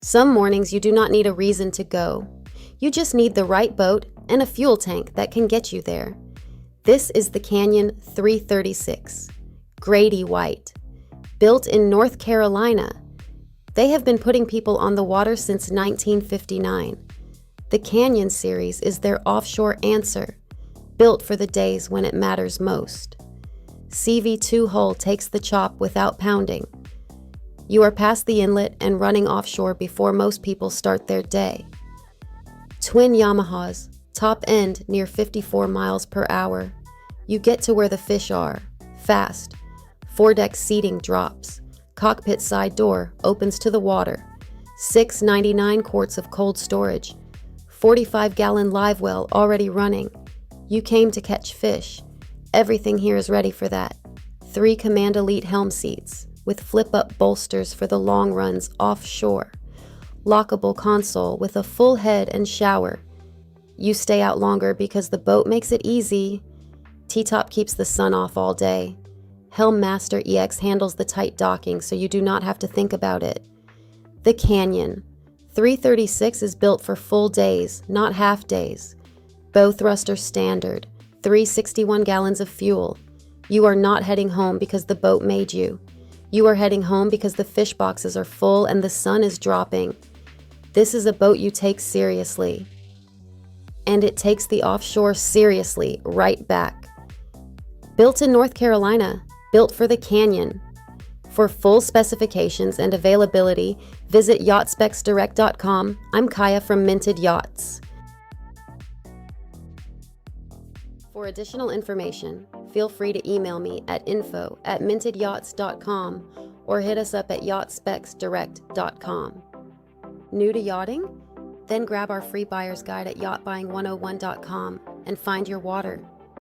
Some mornings you do not need a reason to go. You just need the right boat and a fuel tank that can get you there. This is the Canyon 336, Grady-White. Built in North Carolina, they have been putting people on the water since 1959. The Canyon series is their offshore answer, built for the days when it matters most. CV2 hull takes the chop without pounding. You are past the inlet and running offshore before most people start their day. Twin Yamahas, top end near 54 miles per hour. You get to where the fish are, fast. Foredeck seating drops. Cockpit side door opens to the water. 699 quarts of cold storage. 45-gallon live well already running. You came to catch fish. Everything here is ready for that. 3 Command Elite helm seats with flip-up bolsters for the long runs offshore. Lockable console with a full head and shower. You stay out longer because the boat makes it easy. T-top keeps the sun off all day. Helm Master EX handles the tight docking so you do not have to think about it. The Canyon 336 is built for full days, not half days. Bow thruster standard, 361 gallons of fuel. You are not heading home because the boat made you. You are heading home because the fish boxes are full and the sun is dropping. This is a boat you take seriously. And it takes the offshore seriously right back. Built in North Carolina, built for the Canyon. For full specifications and availability, visit yachtspecsdirect.com. I'm Kaya from Minted Yachts. For additional information, feel free to email me at info@mintedyachts.com or hit us up at yachtspecsdirect.com. New to yachting? Then grab our free buyer's guide at yachtbuying101.com and find your water.